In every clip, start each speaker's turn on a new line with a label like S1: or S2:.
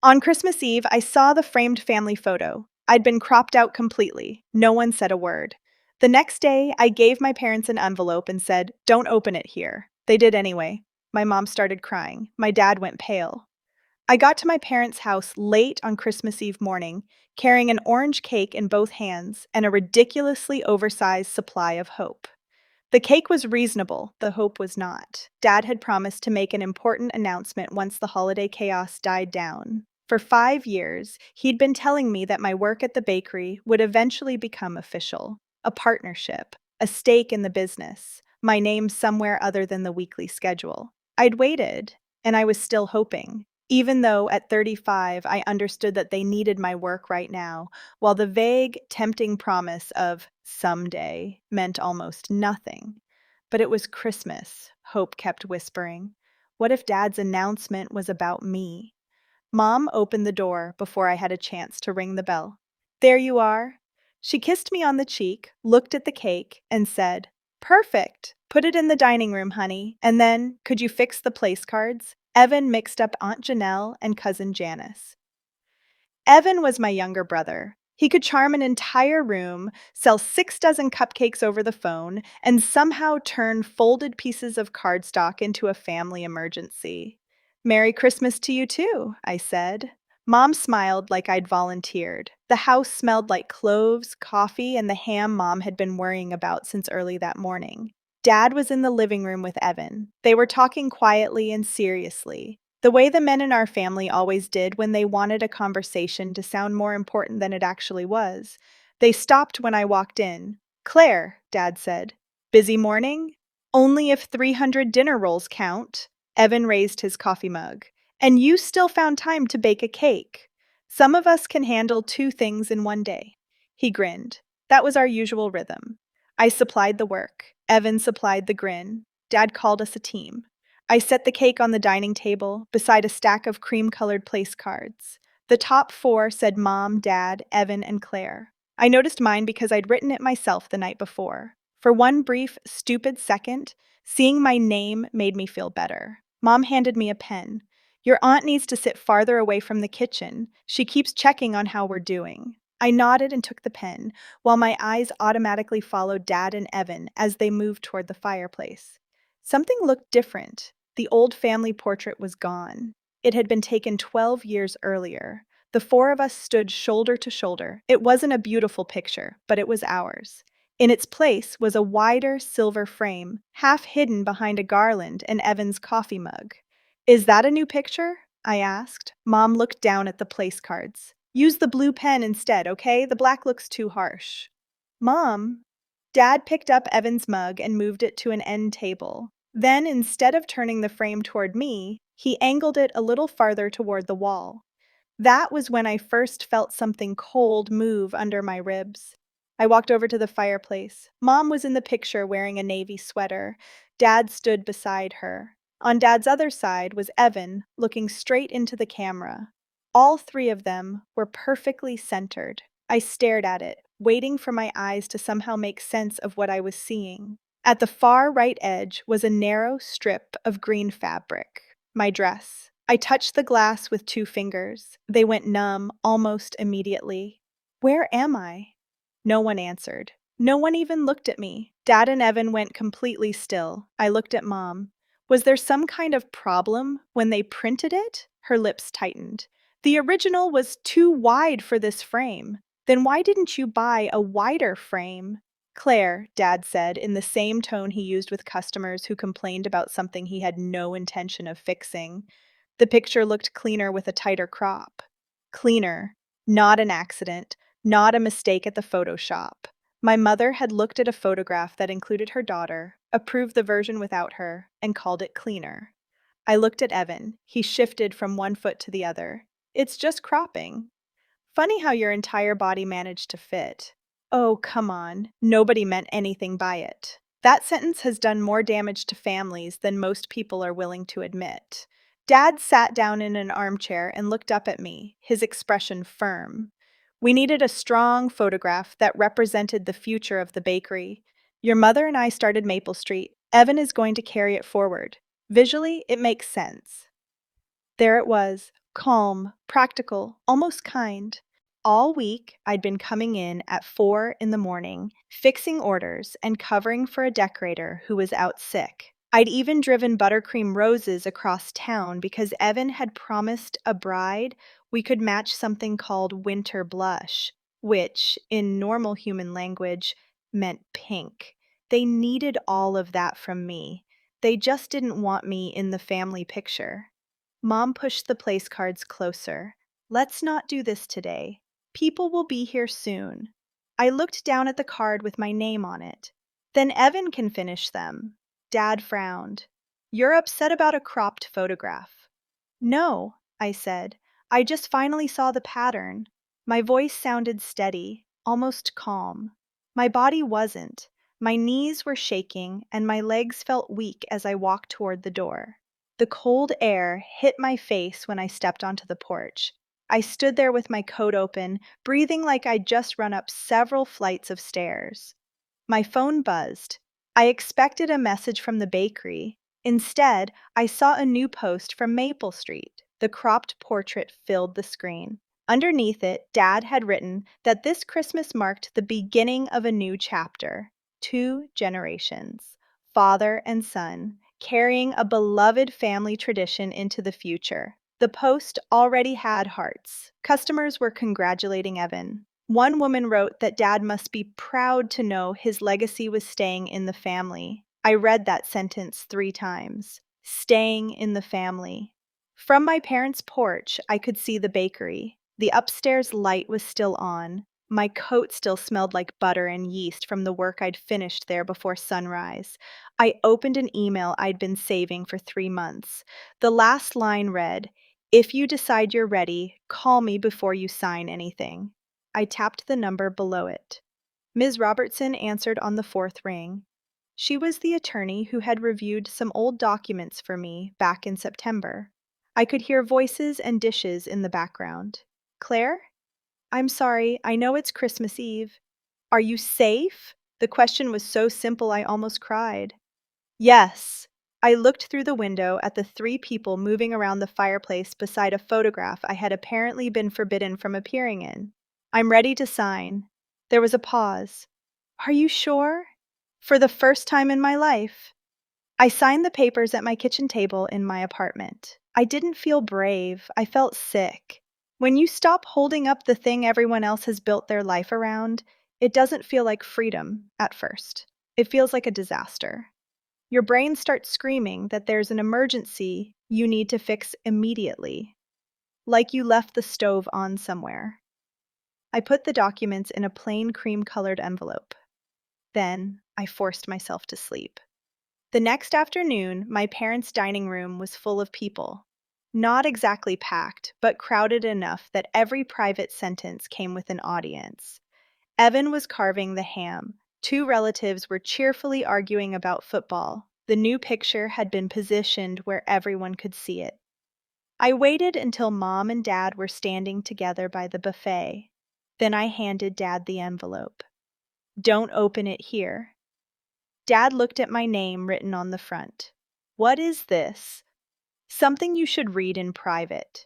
S1: On Christmas Eve, I saw the framed family photo. I'd been cropped out completely. No one said a word. The next day, I gave my parents an envelope and said, "Don't open it here." They did anyway. My mom started crying. My dad went pale. I got to my parents' house late on Christmas Eve morning, carrying an orange cake in both hands and a ridiculously oversized supply of hope. The cake was reasonable, the hope was not. Dad had promised to make an important announcement once the holiday chaos died down. For 5 years, he'd been telling me that my work at the bakery would eventually become official, a partnership, a stake in the business, my name somewhere other than the weekly schedule. I'd waited, and I was still hoping. Even though at 35 I understood that they needed my work right now, while the vague, tempting promise of someday meant almost nothing. But it was Christmas, Hope kept whispering. What if Dad's announcement was about me? Mom opened the door before I had a chance to ring the bell. "There you are." She kissed me on the cheek, looked at the cake, and said, "Perfect. Put it in the dining room, honey. And then, could you fix the place cards?" Evan mixed up Aunt Janelle and Cousin Janice. Evan was my younger brother. He could charm an entire room, sell 6 dozen cupcakes over the phone, and somehow turn folded pieces of cardstock into a family emergency. "Merry Christmas to you too," I said. Mom smiled like I'd volunteered. The house smelled like cloves, coffee, and the ham Mom had been worrying about since early that morning. Dad was in the living room with Evan. They were talking quietly and seriously, the way the men in our family always did when they wanted a conversation to sound more important than it actually was. They stopped when I walked in. "Claire," Dad said. "Busy morning?" "Only if 300 dinner rolls count." Evan raised his coffee mug. "And you still found time to bake a cake. Some of us can handle two things in one day." He grinned. That was our usual rhythm. I supplied the work. Evan supplied the grin. Dad called us a team. I set the cake on the dining table, beside a stack of cream-colored place cards. The top four said Mom, Dad, Evan, and Claire. I noticed mine because I'd written it myself the night before. For one brief, stupid second, seeing my name made me feel better. Mom handed me a pen. "Your aunt needs to sit farther away from the kitchen. She keeps checking on how we're doing." I nodded and took the pen, while my eyes automatically followed Dad and Evan as they moved toward the fireplace. Something looked different. The old family portrait was gone. It had been taken 12 years earlier. The four of us stood shoulder to shoulder. It wasn't a beautiful picture, but it was ours. In its place was a wider silver frame, half hidden behind a garland and Evan's coffee mug. "Is that a new picture?" I asked. Mom looked down at the place cards. "Use the blue pen instead, okay? The black looks too harsh." "Mom." Dad picked up Evan's mug and moved it to an end table. Then, instead of turning the frame toward me, he angled it a little farther toward the wall. That was when I first felt something cold move under my ribs. I walked over to the fireplace. Mom was in the picture wearing a navy sweater. Dad stood beside her. On Dad's other side was Evan, looking straight into the camera. All three of them were perfectly centered. I stared at it, waiting for my eyes to somehow make sense of what I was seeing. At the far right edge was a narrow strip of green fabric, my dress. I touched the glass with 2 fingers. They went numb almost immediately. "Where am I?" No one answered. No one even looked at me. Dad and Evan went completely still. I looked at Mom. Was there some kind of problem when they printed it? Her lips tightened. "The original was too wide for this frame." "Then why didn't you buy a wider frame?" "Claire," Dad said in the same tone he used with customers who complained about something he had no intention of fixing. The picture looked cleaner with a tighter crop. Cleaner. Not an accident. Not a mistake at the Photoshop. My mother had looked at a photograph that included her daughter, approved the version without her, and called it cleaner. I looked at Evan. He shifted from one foot to the other. "It's just cropping." "Funny how your entire body managed to fit." "Oh, come on. Nobody meant anything by it." That sentence has done more damage to families than most people are willing to admit. Dad sat down in an armchair and looked up at me, his expression firm. "We needed a strong photograph that represented the future of the bakery. Your mother and I started Maple Street. Evan is going to carry it forward. Visually, it makes sense." There it was, Calm, practical, almost kind. All week, I'd been coming in at 4 in the morning, fixing orders and covering for a decorator who was out sick. I'd even driven buttercream roses across town because Evan had promised a bride we could match something called winter blush, which, in normal human language, meant pink. They needed all of that from me. They just didn't want me in the family picture. Mom pushed the place cards closer. Let's not do this today. People will be here soon. I looked down at the card with my name on it. Then Evan can finish them. Dad frowned. You're upset about a cropped photograph. No, I said. I just finally saw the pattern. My voice sounded steady, almost calm. My body wasn't. My knees were shaking, and my legs felt weak as I walked toward the door. The cold air hit my face when I stepped onto the porch. I stood there with my coat open, breathing like I'd just run up several flights of stairs. My phone buzzed. I expected a message from the bakery. Instead, I saw a new post from Maple Street. The cropped portrait filled the screen. Underneath it, Dad had written that this Christmas marked the beginning of a new chapter. 2 generations, father and son, carrying a beloved family tradition into the future. The post already had hearts. Customers were congratulating Evan. One woman wrote that Dad must be proud to know his legacy was staying in the family. I read that sentence 3 times. Staying in the family. From my parents' porch, I could see the bakery. The upstairs light was still on. My coat still smelled like butter and yeast from the work I'd finished there before sunrise. I opened an email I'd been saving for 3 months. The last line read, "If you decide you're ready, call me before you sign anything." I tapped the number below it. Ms. Robertson answered on the fourth ring. She was the attorney who had reviewed some old documents for me back in September. I could hear voices and dishes in the background. Claire? I'm sorry, I know it's Christmas Eve. Are you safe? The question was so simple I almost cried. Yes. I looked through the window at the 3 people moving around the fireplace beside a photograph I had apparently been forbidden from appearing in. I'm ready to sign. There was a pause. Are you sure? For the first time in my life. I signed the papers at my kitchen table in my apartment. I didn't feel brave, I felt sick. When you stop holding up the thing everyone else has built their life around, it doesn't feel like freedom at first. It feels like a disaster. Your brain starts screaming that there's an emergency you need to fix immediately, like you left the stove on somewhere. I put the documents in a plain cream-colored envelope. Then I forced myself to sleep. The next afternoon, my parents' dining room was full of people. Not exactly packed, but crowded enough that every private sentence came with an audience. Evan was carving the ham. 2 relatives were cheerfully arguing about football. The new picture had been positioned where everyone could see it. I waited until Mom and Dad were standing together by the buffet. Then I handed Dad the envelope. Don't open it here. Dad looked at my name written on the front. What is this? Something you should read in private.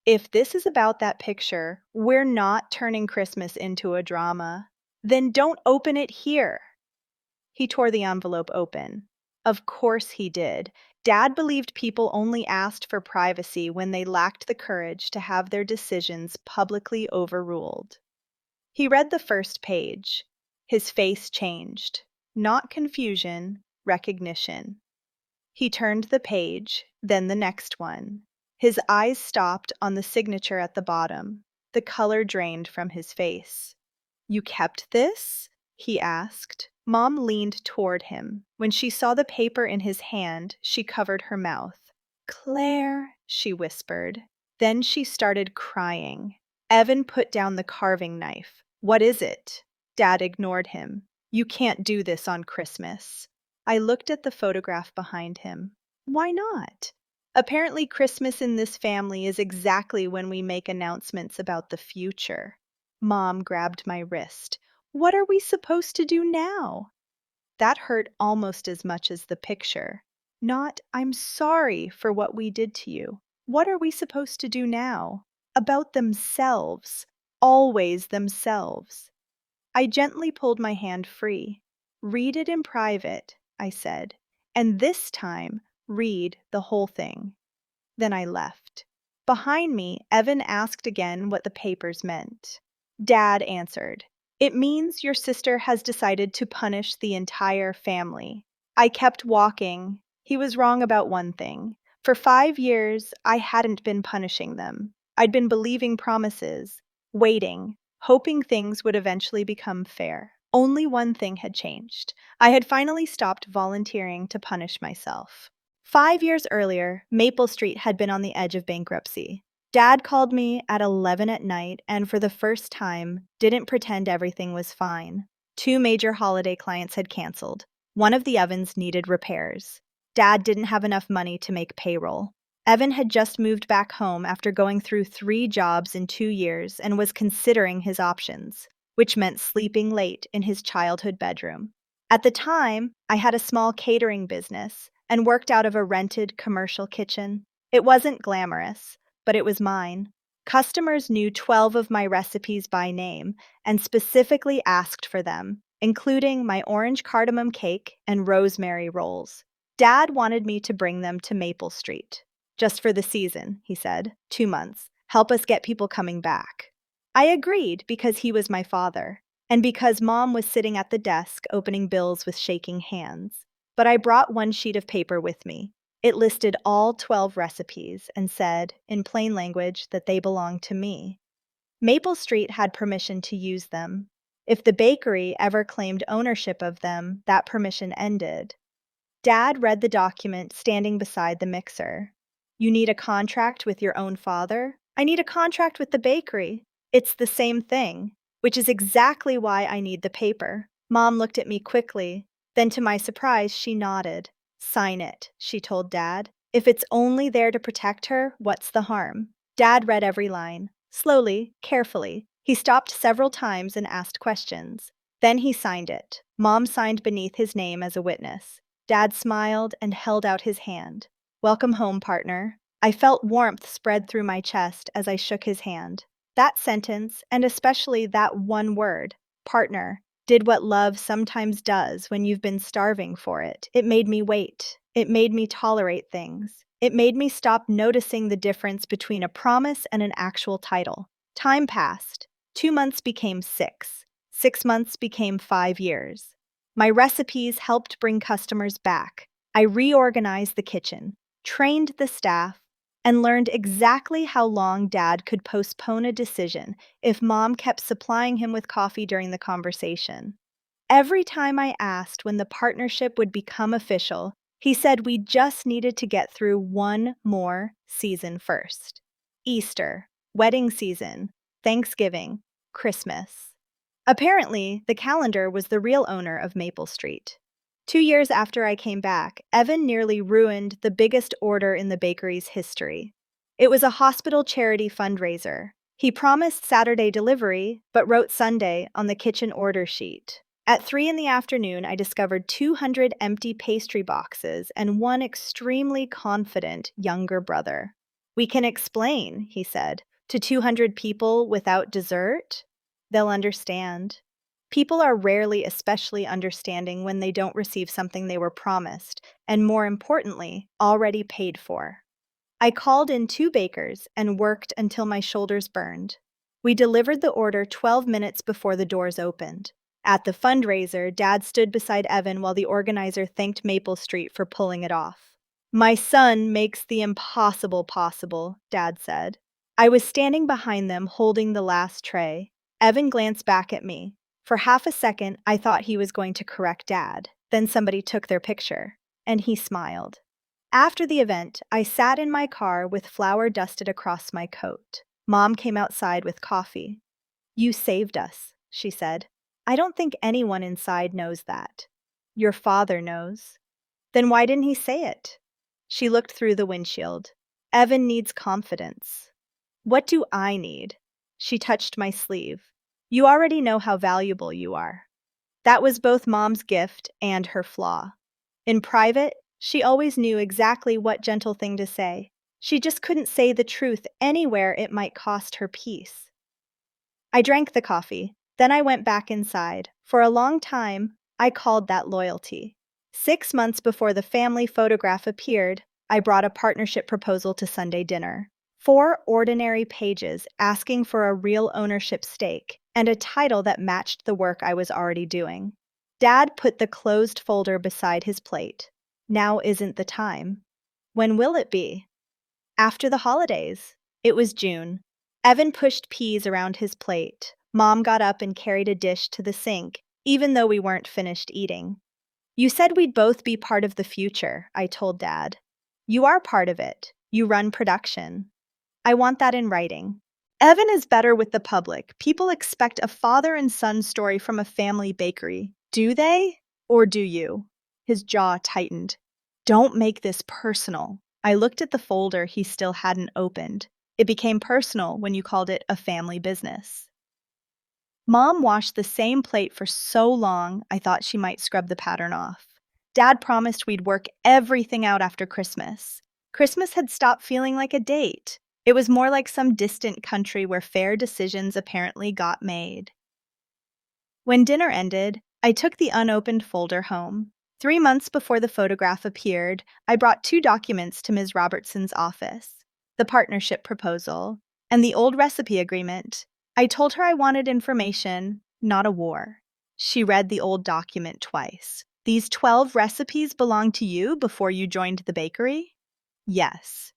S1: If this is about that picture, we're not turning Christmas into a drama. Then don't open it here. He tore the envelope open. Of course he did. Dad believed people only asked for privacy when they lacked the courage to have their decisions publicly overruled. He read the first page. His face changed. Not confusion, recognition. He turned the page, then the next one. His eyes stopped on the signature at the bottom. The color drained from his face. You kept this? He asked. Mom leaned toward him. When she saw the paper in his hand, she covered her mouth. Claire, she whispered. Then she started crying. Evan put down the carving knife. What is it? Dad ignored him. You can't do this on Christmas. I looked at the photograph behind him. Why not? Apparently, Christmas in this family is exactly when we make announcements about the future. Mom grabbed my wrist. What are we supposed to do now? That hurt almost as much as the picture. Not, I'm sorry for what we did to you. What are we supposed to do now? About themselves. Always themselves. I gently pulled my hand free. Read it in private, I said, and this time, read the whole thing. Then I left. Behind me, Evan asked again what the papers meant. Dad answered, "It means your sister has decided to punish the entire family." I kept walking. He was wrong about one thing. For 5 years, I hadn't been punishing them. I'd been believing promises, waiting, hoping things would eventually become fair. Only one thing had changed. I had finally stopped volunteering to punish myself. 5 years earlier, Maple Street had been on the edge of bankruptcy. Dad called me at 11 at night and, for the first time, didn't pretend everything was fine. Two major holiday clients had canceled. One of the ovens needed repairs. Dad didn't have enough money to make payroll. Evan had just moved back home after going through 3 jobs in 2 years and was considering his options, which meant sleeping late in his childhood bedroom. At the time, I had a small catering business and worked out of a rented commercial kitchen. It wasn't glamorous, but it was mine. Customers knew 12 of my recipes by name and specifically asked for them, including my orange cardamom cake and rosemary rolls. Dad wanted me to bring them to Maple Street. Just for the season, he said. 2 months. Help us get people coming back. I agreed because he was my father, and because Mom was sitting at the desk opening bills with shaking hands. But I brought one sheet of paper with me. It listed all 12 recipes and said, in plain language, that they belonged to me. Maple Street had permission to use them. If the bakery ever claimed ownership of them, that permission ended. Dad read the document standing beside the mixer. "You need a contract with your own father? I need a contract with the bakery. It's the same thing, which is exactly why I need the paper." Mom looked at me quickly. Then, to my surprise, she nodded. "Sign it," she told Dad. "If it's only there to protect her, what's the harm?" Dad read every line. Slowly, carefully. He stopped several times and asked questions. Then he signed it. Mom signed beneath his name as a witness. Dad smiled and held out his hand. "Welcome home, partner." I felt warmth spread through my chest as I shook his hand. That sentence, and especially that one word, partner, did what love sometimes does when you've been starving for it. It made me wait. It made me tolerate things. It made me stop noticing the difference between a promise and an actual title. Time passed. 2 months became 6. 6 months became 5 years. My recipes helped bring customers back. I reorganized the kitchen, trained the staff, and learned exactly how long Dad could postpone a decision if Mom kept supplying him with coffee during the conversation. Every time I asked when the partnership would become official, he said we just needed to get through one more season first. Easter, wedding season, Thanksgiving, Christmas. Apparently, the calendar was the real owner of Maple Street. 2 years after I came back, Evan nearly ruined the biggest order in the bakery's history. It was a hospital charity fundraiser. He promised Saturday delivery, but wrote Sunday on the kitchen order sheet. At 3 in the afternoon, I discovered 200 empty pastry boxes and one extremely confident younger brother. "We can explain," he said, "to 200 people without dessert? They'll understand." People are rarely especially understanding when they don't receive something they were promised, and more importantly, already paid for. I called in 2 bakers and worked until my shoulders burned. We delivered the order 12 minutes before the doors opened. At the fundraiser, Dad stood beside Evan while the organizer thanked Maple Street for pulling it off. "My son makes the impossible possible," Dad said. I was standing behind them holding the last tray. Evan glanced back at me. For half a second, I thought he was going to correct Dad. Then somebody took their picture, and he smiled. After the event, I sat in my car with flour dusted across my coat. Mom came outside with coffee. "You saved us," she said. "I don't think anyone inside knows that." "Your father knows." "Then why didn't he say it?" She looked through the windshield. "Evan needs confidence." "What do I need?" She touched my sleeve. "You already know how valuable you are." That was both Mom's gift and her flaw. In private, she always knew exactly what gentle thing to say. She just couldn't say the truth anywhere it might cost her peace. I drank the coffee. Then I went back inside. For a long time, I called that loyalty. 6 months before the family photograph appeared, I brought a partnership proposal to Sunday dinner. 4 ordinary pages asking for a real ownership stake and a title that matched the work I was already doing. Dad put the closed folder beside his plate. Now isn't the time. When will it be? After the holidays. It was June. Evan pushed peas around his plate. Mom got up and carried a dish to the sink, even though we weren't finished eating. You said we'd both be part of the future, I told Dad. You are part of it. You run production. I want that in writing. Evan is better with the public. People expect a father and son story from a family bakery. Do they? Or do you? His jaw tightened. Don't make this personal. I looked at the folder he still hadn't opened. It became personal when you called it a family business. Mom washed the same plate for so long, I thought she might scrub the pattern off. Dad promised we'd work everything out after Christmas. Christmas had stopped feeling like a date. It was more like some distant country where fair decisions apparently got made. When dinner ended, I took the unopened folder home. 3 months before the photograph appeared, I brought 2 documents to Ms. Robertson's office: the partnership proposal and the old recipe agreement. I told her I wanted information, not a war. She read the old document twice. These 12 recipes belong to you before you joined the bakery? Yes.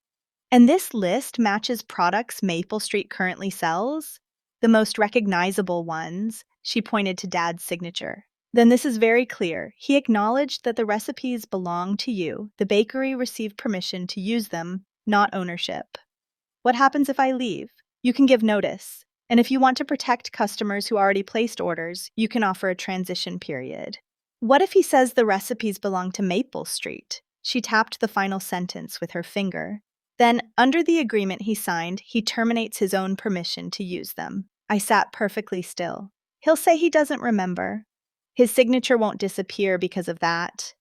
S1: And this list matches products Maple Street currently sells? The most recognizable ones, she pointed to Dad's signature. Then this is very clear. He acknowledged that the recipes belong to you. The bakery received permission to use them, not ownership. What happens if I leave? You can give notice. And if you want to protect customers who already placed orders, you can offer a transition period. What if he says the recipes belong to Maple Street? She tapped the final sentence with her finger. Then, under the agreement he signed, he terminates his own permission to use them. I sat perfectly still. He'll say he doesn't remember. His signature won't disappear because of that.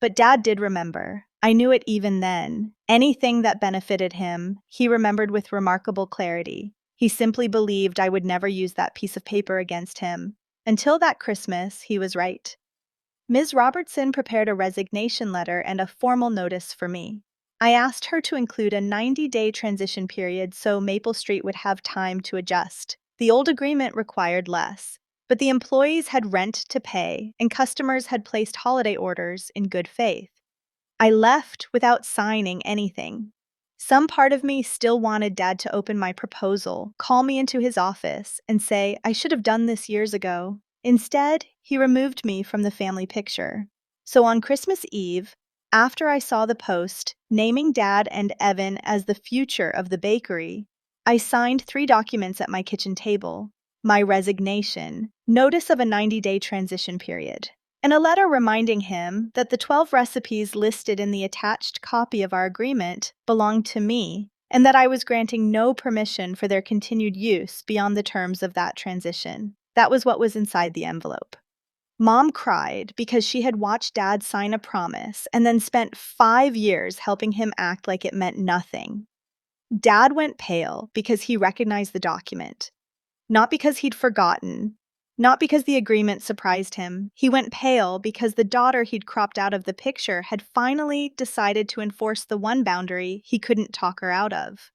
S1: But Dad did remember. I knew it even then. Anything that benefited him, he remembered with remarkable clarity. He simply believed I would never use that piece of paper against him. Until that Christmas, he was right. Ms. Robertson prepared a resignation letter and a formal notice for me. I asked her to include a 90-day transition period so Maple Street would have time to adjust. The old agreement required less, but the employees had rent to pay and customers had placed holiday orders in good faith. I left without signing anything. Some part of me still wanted Dad to open my proposal, call me into his office, and say, I should have done this years ago. Instead, he removed me from the family picture. So on Christmas Eve, after I saw the post naming Dad and Evan as the future of the bakery, I signed 3 documents at my kitchen table: my resignation, notice of a 90-day transition period, and a letter reminding him that the 12 recipes listed in the attached copy of our agreement belonged to me, and that I was granting no permission for their continued use beyond the terms of that transition. That was what was inside the envelope. Mom cried because she had watched Dad sign a promise and then spent 5 years helping him act like it meant nothing. Dad went pale because he recognized the document. Not because he'd forgotten, not because the agreement surprised him. He went pale because the daughter he'd cropped out of the picture had finally decided to enforce the one boundary he couldn't talk her out of.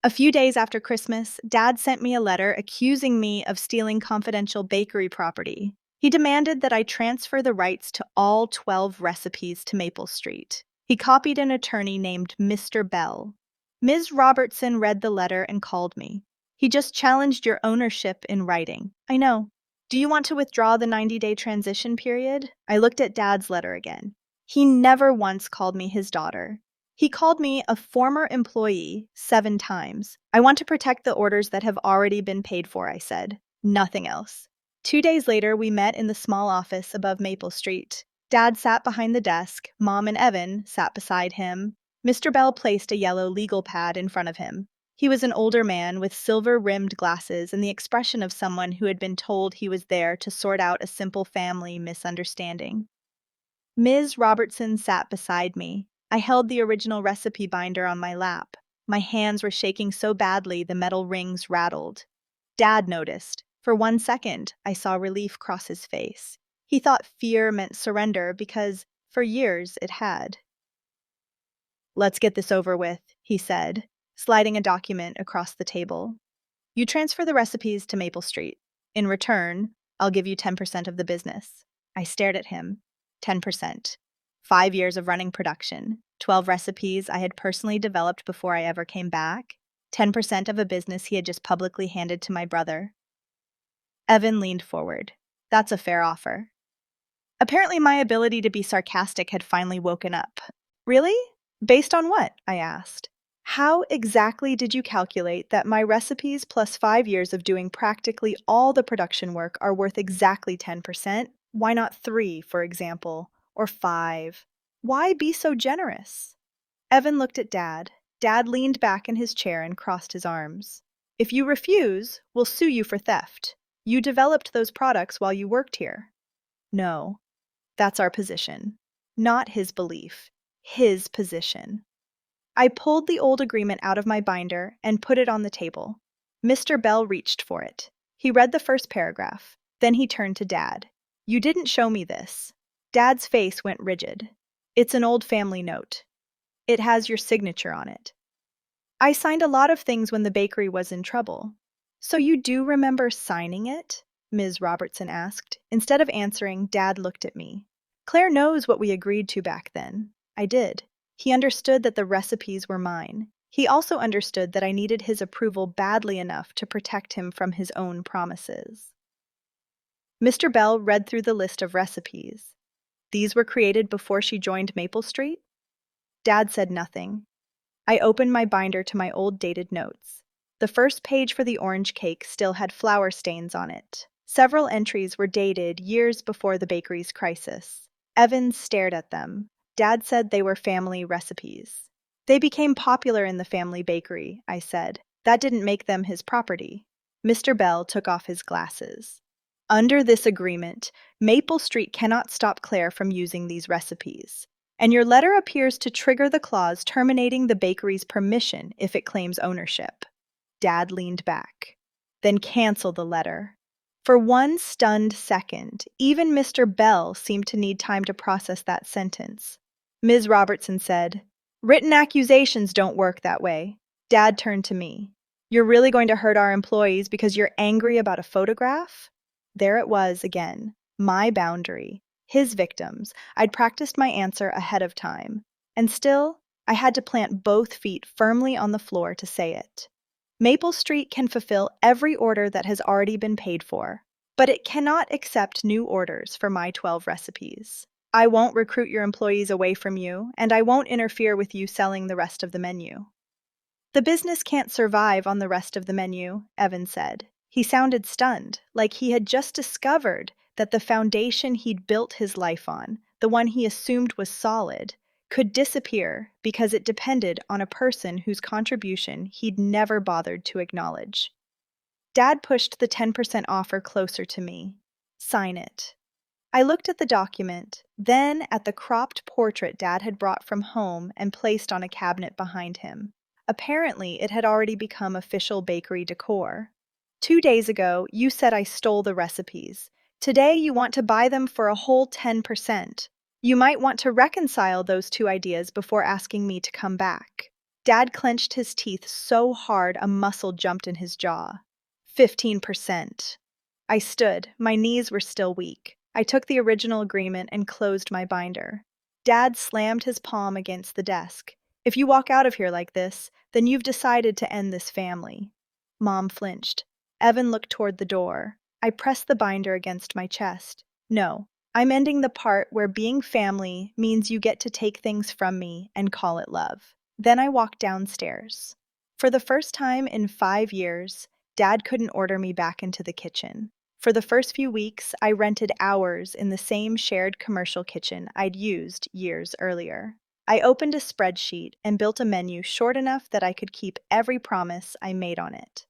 S1: A few days after Christmas, Dad sent me a letter accusing me of stealing confidential bakery property. He demanded that I transfer the rights to all 12 recipes to Maple Street. He copied an attorney named Mr. Bell. Ms. Robertson read the letter and called me. He just challenged your ownership in writing. I know. Do you want to withdraw the 90-day transition period? I looked at Dad's letter again. He never once called me his daughter. He called me a former employee 7 times. I want to protect the orders that have already been paid for, I said. Nothing else. 2 days later, we met in the small office above Maple Street. Dad sat behind the desk. Mom and Evan sat beside him. Mr. Bell placed a yellow legal pad in front of him. He was an older man with silver-rimmed glasses and the expression of someone who had been told he was there to sort out a simple family misunderstanding. Ms. Robertson sat beside me. I held the original recipe binder on my lap. My hands were shaking so badly the metal rings rattled. Dad noticed. For 1 second, I saw relief cross his face. He thought fear meant surrender because, for years, it had. "Let's get this over with," he said, sliding a document across the table. "You transfer the recipes to Maple Street. In return, I'll give you 10% of the business." I stared at him. 10%. 5 years of running production. 12 recipes I had personally developed before I ever came back. 10% of a business he had just publicly handed to my brother. Evan leaned forward. "That's a fair offer." Apparently, my ability to be sarcastic had finally woken up. "Really? Based on what?" I asked. "How exactly did you calculate that my recipes plus 5 years of doing practically all the production work are worth exactly 10%? Why not 3, for example? Or 5? Why be so generous?" Evan looked at Dad. Dad leaned back in his chair and crossed his arms. "If you refuse, we'll sue you for theft. You developed those products while you worked here." "No, that's our position." Not his belief, his position. I pulled the old agreement out of my binder and put it on the table. Mr. Bell reached for it. He read the first paragraph. Then he turned to Dad. "You didn't show me this." Dad's face went rigid. "It's an old family note. It has your signature on it." "I signed a lot of things when the bakery was in trouble." "So you do remember signing it?" Ms. Robertson asked. Instead of answering, Dad looked at me. "Claire knows what we agreed to back then." I did. He understood that the recipes were mine. He also understood that I needed his approval badly enough to protect him from his own promises. Mr. Bell read through the list of recipes. "These were created before she joined Maple Street?" Dad said nothing. I opened my binder to my old dated notes. The first page for the orange cake still had flour stains on it. Several entries were dated years before the bakery's crisis. Evans stared at them. Dad said they were family recipes. "They became popular in the family bakery," I said. "That didn't make them his property." Mr. Bell took off his glasses. "Under this agreement, Maple Street cannot stop Claire from using these recipes. And your letter appears to trigger the clause terminating the bakery's permission if it claims ownership." Dad leaned back. "Then cancel the letter." For one stunned second, even Mr. Bell seemed to need time to process that sentence. Ms. Robertson said, "Written accusations don't work that way." Dad turned to me. "You're really going to hurt our employees because you're angry about a photograph?" There it was again, my boundary. His victims. I'd practiced my answer ahead of time. And still, I had to plant both feet firmly on the floor to say it. Maple Street can fulfill every order that has already been paid for, but it cannot accept new orders for my 12 recipes. I won't recruit your employees away from you, and I won't interfere with you selling the rest of the menu. "The business can't survive on the rest of the menu," Evan said. He sounded stunned, like he had just discovered that the foundation he'd built his life on, the one he assumed was solid, could disappear because it depended on a person whose contribution he'd never bothered to acknowledge. Dad pushed the 10% offer closer to me. "Sign it." I looked at the document, then at the cropped portrait Dad had brought from home and placed on a cabinet behind him. Apparently, it had already become official bakery decor. "2 days ago, you said I stole the recipes. Today, you want to buy them for a whole 10%. You might want to reconcile those two ideas before asking me to come back." Dad clenched his teeth so hard a muscle jumped in his jaw. 15%. I stood. My knees were still weak. I took the original agreement and closed my binder. Dad slammed his palm against the desk. "If you walk out of here like this, then you've decided to end this family." Mom flinched. Evan looked toward the door. I pressed the binder against my chest. "No, I'm ending the part where being family means you get to take things from me and call it love." Then I walked downstairs. For the first time in 5 years, Dad couldn't order me back into the kitchen. For the first few weeks, I rented hours in the same shared commercial kitchen I'd used years earlier. I opened a spreadsheet and built a menu short enough that I could keep every promise I made on it.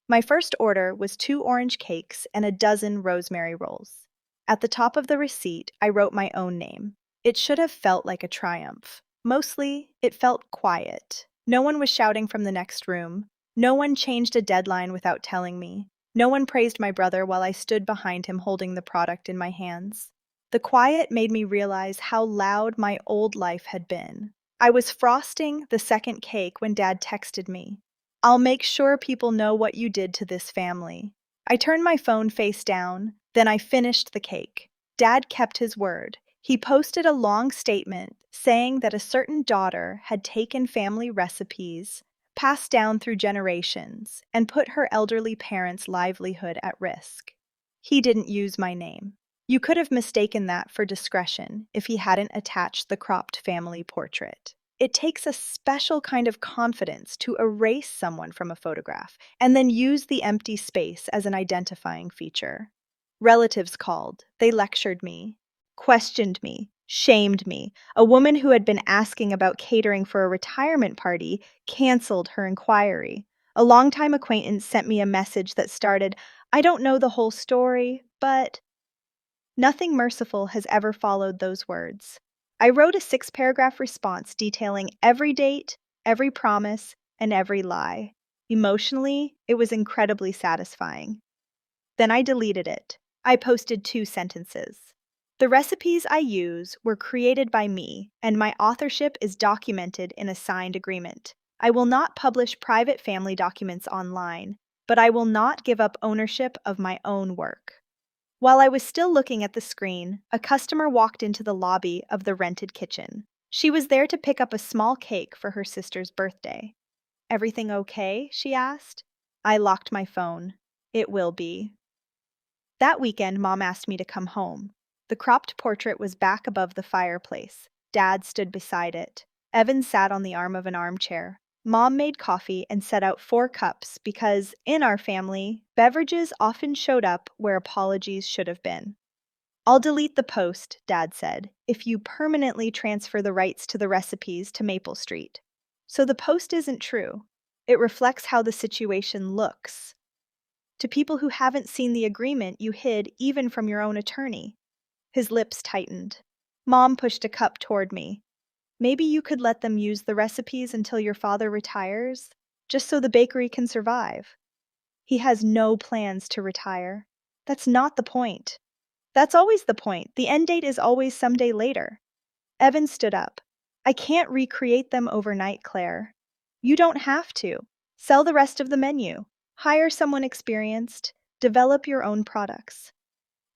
S1: My first order was 2 orange cakes and a dozen rosemary rolls. At the top of the receipt, I wrote my own name. It should have felt like a triumph. Mostly, it felt quiet. No one was shouting from the next room. No one changed a deadline without telling me. No one praised my brother while I stood behind him holding the product in my hands. The quiet made me realize how loud my old life had been. I was frosting the second cake when Dad texted me. "I'll make sure people know what you did to this family." I turned my phone face down, then I finished the cake. Dad kept his word. He posted a long statement saying that a certain daughter had taken family recipes passed down through generations and put her elderly parents' livelihood at risk. He didn't use my name. You could have mistaken that for discretion if he hadn't attached the cropped family portrait. It takes a special kind of confidence to erase someone from a photograph and then use the empty space as an identifying feature. Relatives called. They lectured me, questioned me, shamed me. A woman who had been asking about catering for a retirement party canceled her inquiry. A longtime acquaintance sent me a message that started, "I don't know the whole story, but..." Nothing merciful has ever followed those words. I wrote a 6-paragraph response detailing every date, every promise, and every lie. Emotionally, it was incredibly satisfying. Then I deleted it. I posted 2 sentences. "The recipes I use were created by me, and my authorship is documented in a signed agreement. I will not publish private family documents online, but I will not give up ownership of my own work." While I was still looking at the screen, a customer walked into the lobby of the rented kitchen. She was there to pick up a small cake for her sister's birthday. "Everything okay?" she asked. I locked my phone. "It will be." That weekend, Mom asked me to come home. The cropped portrait was back above the fireplace. Dad stood beside it. Evan sat on the arm of an armchair. Mom made coffee and set out 4 cups because, in our family, beverages often showed up where apologies should have been. "I'll delete the post," Dad said, "if you permanently transfer the rights to the recipes to Maple Street." So the post isn't true. It reflects how the situation looks to people who haven't seen the agreement you hid even from your own attorney. His lips tightened. Mom pushed a cup toward me. "Maybe you could let them use the recipes until your father retires, just so the bakery can survive." "He has no plans to retire." "That's not the point." "That's always the point. The end date is always someday later." Evan stood up. "I can't recreate them overnight, Claire." "You don't have to. Sell the rest of the menu. Hire someone experienced. Develop your own products."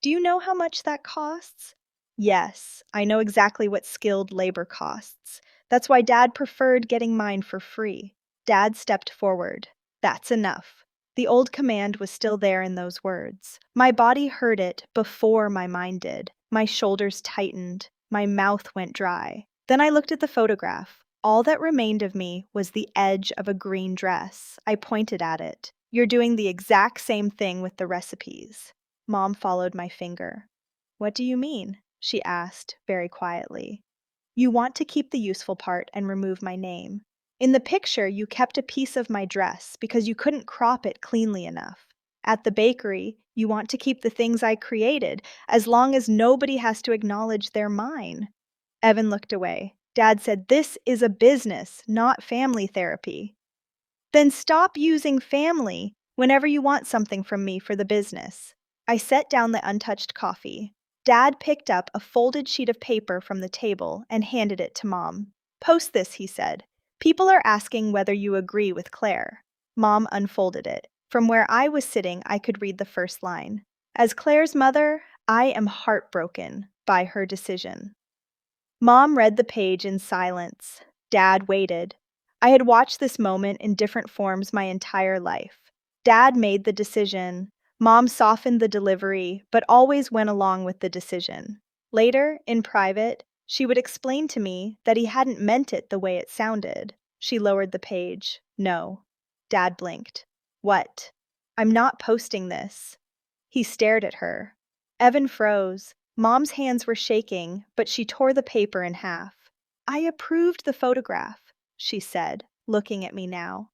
S1: "Do you know how much that costs?" "Yes, I know exactly what skilled labor costs. That's why Dad preferred getting mine for free." Dad stepped forward. "That's enough." The old command was still there in those words. My body heard it before my mind did. My shoulders tightened. My mouth went dry. Then I looked at the photograph. All that remained of me was the edge of a green dress. I pointed at it. "You're doing the exact same thing with the recipes." Mom followed my finger. "What do you mean?" she asked, very quietly. "You want to keep the useful part and remove my name. In the picture, you kept a piece of my dress because you couldn't crop it cleanly enough. At the bakery, you want to keep the things I created as long as nobody has to acknowledge they're mine." Evan looked away. Dad said, "This is a business, not family therapy." "Then stop using family whenever you want something from me for the business." I set down the untouched coffee. Dad picked up a folded sheet of paper from the table and handed it to Mom. "Post this," he said. "People are asking whether you agree with Claire." Mom unfolded it. From where I was sitting, I could read the first line. "As Claire's mother, I am heartbroken by her decision." Mom read the page in silence. Dad waited. I had watched this moment in different forms my entire life. Dad made the decision. Mom softened the delivery, but always went along with the decision. Later, in private, she would explain to me that he hadn't meant it the way it sounded. She lowered the page. "No." Dad blinked. "What?" "I'm not posting this." He stared at her. Evan froze. Mom's hands were shaking, but she tore the paper in half. "I approved the photograph," she said, looking at me now.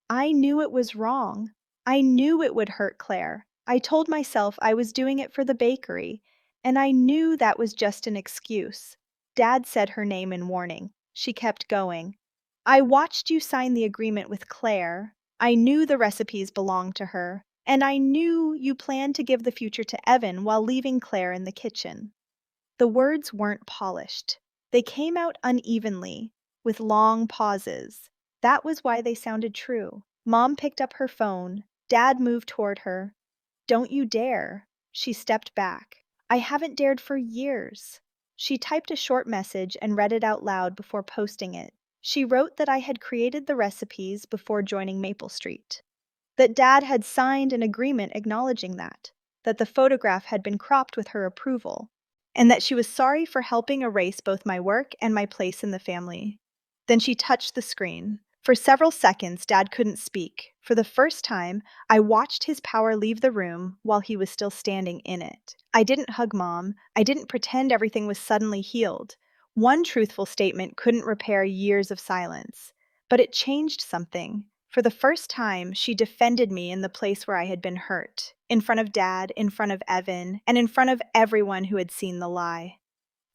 S1: "I knew it was wrong. I knew it would hurt Claire. I told myself I was doing it for the bakery, and I knew that was just an excuse." Dad said her name in warning. She kept going. I watched you sign the agreement with Claire. I knew the recipes belonged to her. And I knew you planned to give the future to Evan while leaving Claire in the kitchen. The words weren't polished. They came out unevenly, with long pauses. That was why they sounded true. Mom picked up her phone. Dad moved toward her. Don't you dare. She stepped back. I haven't dared for years. She typed a short message and read it out loud before posting it. She wrote that I had created the recipes before joining Maple Street, that Dad had signed an agreement acknowledging that the photograph had been cropped with her approval, and that she was sorry for helping erase both my work and my place in the family. Then she touched the screen. For several seconds, Dad couldn't speak. For the first time, I watched his power leave the room while he was still standing in it. I didn't hug Mom. I didn't pretend everything was suddenly healed. One truthful statement couldn't repair years of silence, but it changed something. For the first time, she defended me in the place where I had been hurt, in front of Dad, in front of Evan, and in front of everyone who had seen the lie.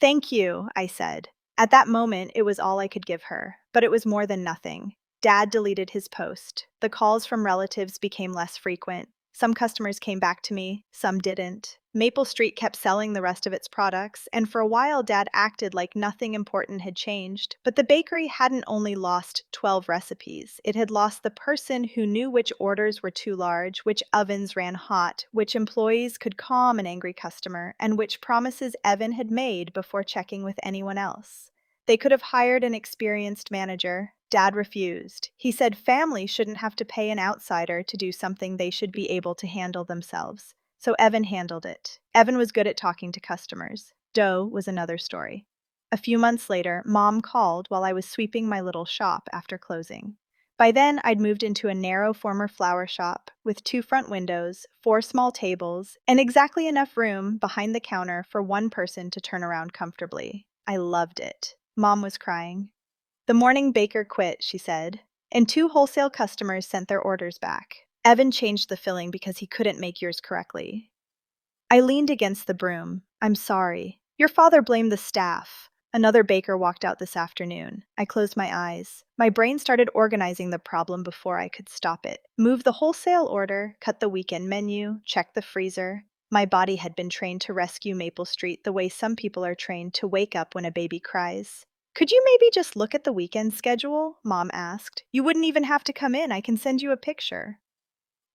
S1: Thank you, I said. At that moment, it was all I could give her, but it was more than nothing. Dad deleted his post. The calls from relatives became less frequent. Some customers came back to me, some didn't. Maple Street kept selling the rest of its products, and for a while Dad acted like nothing important had changed. But the bakery hadn't only lost 12 recipes, it had lost the person who knew which orders were too large, which ovens ran hot, which employees could calm an angry customer, and which promises Evan had made before checking with anyone else. They could have hired an experienced manager. Dad refused. He said family shouldn't have to pay an outsider to do something they should be able to handle themselves. So Evan handled it. Evan was good at talking to customers. Dough was another story. A few months later, Mom called while I was sweeping my little shop after closing. By then, I'd moved into a narrow former flower shop with 2 front windows, 4 small tables, and exactly enough room behind the counter for one person to turn around comfortably. I loved it. Mom was crying. The morning baker quit, she said, and 2 wholesale customers sent their orders back. Evan changed the filling because he couldn't make yours correctly. I leaned against the broom. I'm sorry. Your father blamed the staff. Another baker walked out this afternoon. I closed my eyes. My brain started organizing the problem before I could stop it. Move the wholesale order, cut the weekend menu, check the freezer. My body had been trained to rescue Maple Street the way some people are trained to wake up when a baby cries. Could you maybe just look at the weekend schedule? Mom asked. You wouldn't even have to come in. I can send you a picture.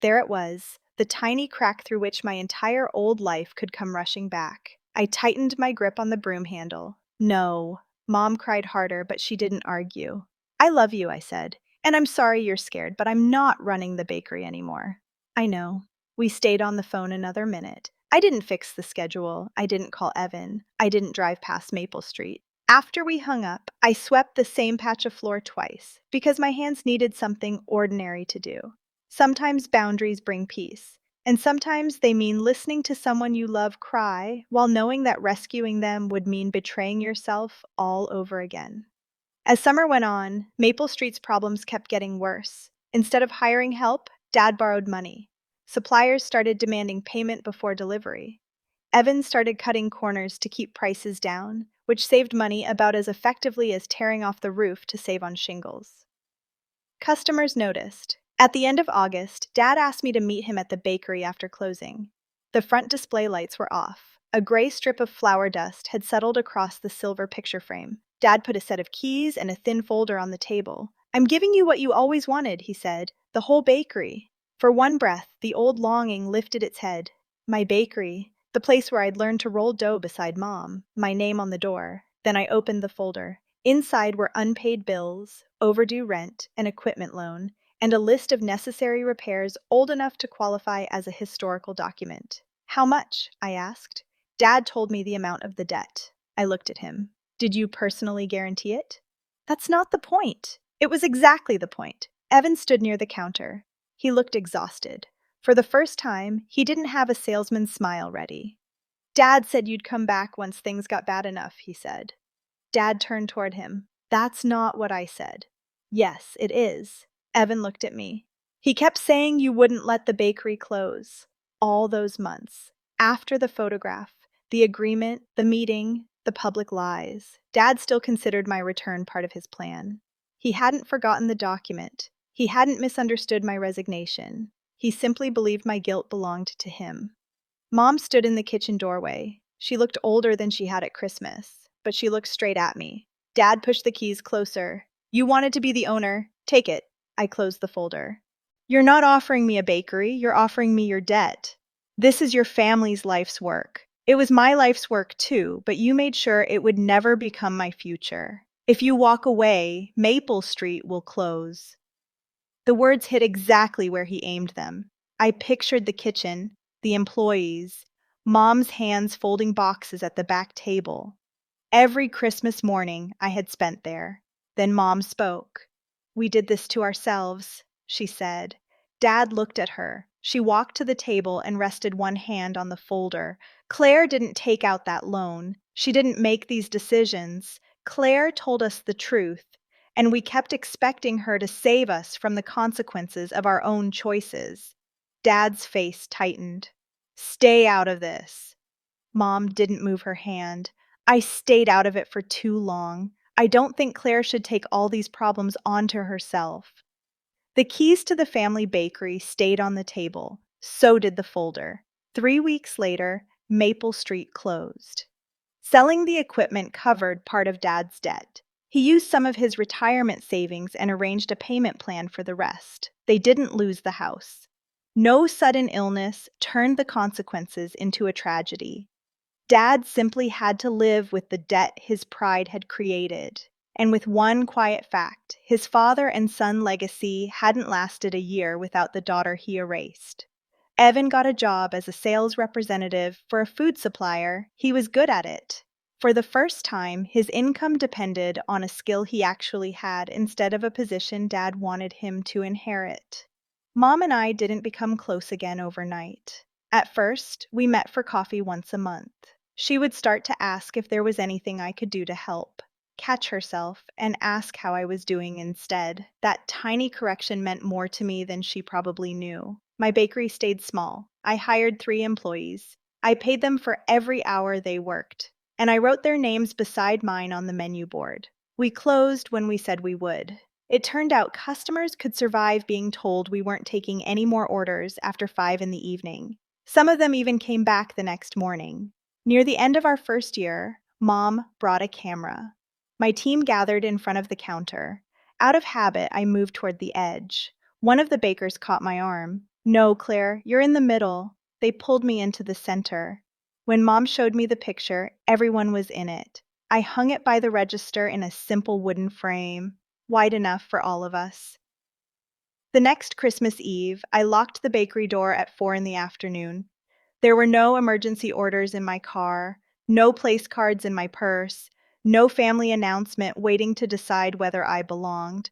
S1: There it was, the tiny crack through which my entire old life could come rushing back. I tightened my grip on the broom handle. No. Mom cried harder, but she didn't argue. I love you, I said, and I'm sorry you're scared, but I'm not running the bakery anymore. I know. We stayed on the phone another minute. I didn't fix the schedule. I didn't call Evan. I didn't drive past Maple Street. After we hung up, I swept the same patch of floor twice, because my hands needed something ordinary to do. Sometimes boundaries bring peace, and sometimes they mean listening to someone you love cry while knowing that rescuing them would mean betraying yourself all over again. As summer went on, Maple Street's problems kept getting worse. Instead of hiring help, Dad borrowed money. Suppliers started demanding payment before delivery. Evan started cutting corners to keep prices down, which saved money about as effectively as tearing off the roof to save on shingles. Customers noticed. At the end of August, Dad asked me to meet him at the bakery after closing. The front display lights were off. A gray strip of flour dust had settled across the silver picture frame. Dad put a set of keys and a thin folder on the table. I'm giving you what you always wanted, he said. The whole bakery. For one breath, the old longing lifted its head. My bakery. The place where I'd learned to roll dough beside Mom. My name on the door. Then I opened the folder. Inside were unpaid bills, overdue rent, an equipment loan, and a list of necessary repairs old enough to qualify as a historical document. How much? I asked. Dad told me the amount of the debt. I looked at him. Did you personally guarantee it? That's not the point. It was exactly the point. Evan stood near the counter. He looked exhausted. For the first time, he didn't have a salesman's smile ready. Dad said you'd come back once things got bad enough, he said. Dad turned toward him. That's not what I said. Yes, it is. Evan looked at me. He kept saying you wouldn't let the bakery close. All those months. After the photograph, the agreement, the meeting, The public lies. Dad still considered my return part of his plan. He hadn't forgotten the document. He hadn't misunderstood my resignation. He simply believed my guilt belonged to him. Mom stood in the kitchen doorway. She looked older than she had at Christmas, but she looked straight at me. Dad pushed the keys closer. You wanted to be the owner. Take it. I closed the folder. You're not offering me a bakery, you're offering me your debt. This is your family's life's work. It was my life's work too, but you made sure it would never become my future. If you walk away, Maple Street will close. The words hit exactly where he aimed them. I pictured the kitchen, the employees, Mom's hands folding boxes at the back table. Every Christmas morning I had spent there. Then Mom spoke. We did this to ourselves, she said. Dad looked at her. She walked to the table and rested one hand on the folder. Claire didn't take out that loan. She didn't make these decisions. Claire told us the truth, and we kept expecting her to save us from the consequences of our own choices. Dad's face tightened. Stay out of this. Mom didn't move her hand. I stayed out of it for too long. I don't think Claire should take all these problems onto herself. The keys to the family bakery stayed on the table. So did the folder. 3 weeks later, Maple Street closed. Selling the equipment covered part of Dad's debt. He used some of his retirement savings and arranged a payment plan for the rest. They didn't lose the house. No sudden illness turned the consequences into a tragedy. Dad simply had to live with the debt his pride had created. And with one quiet fact, his father and son legacy hadn't lasted a year without the daughter he erased. Evan got a job as a sales representative for a food supplier. He was good at it. For the first time, his income depended on a skill he actually had instead of a position Dad wanted him to inherit. Mom and I didn't become close again overnight. At first, we met for coffee once a month. She would start to ask if there was anything I could do to help, catch herself, and ask how I was doing instead. That tiny correction meant more to me than she probably knew. My bakery stayed small. I hired 3 employees. I paid them for every hour they worked, and I wrote their names beside mine on the menu board. We closed when we said we would. It turned out customers could survive being told we weren't taking any more orders after 5 in the evening. Some of them even came back the next morning. Near the end of our first year, Mom brought a camera. My team gathered in front of the counter. Out of habit, I moved toward the edge. One of the bakers caught my arm. No, Claire, you're in the middle. They pulled me into the center. When Mom showed me the picture, everyone was in it. I hung it by the register in a simple wooden frame, wide enough for all of us. The next Christmas Eve, I locked the bakery door at 4 in the afternoon. There were no emergency orders in my car, no place cards in my purse, no family announcement waiting to decide whether I belonged.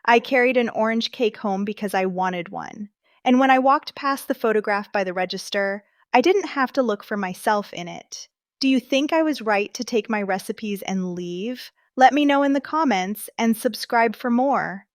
S1: I carried an orange cake home because I wanted one. And when I walked past the photograph by the register, I didn't have to look for myself in it. Do you think I was right to take my recipes and leave? Let me know in the comments and subscribe for more.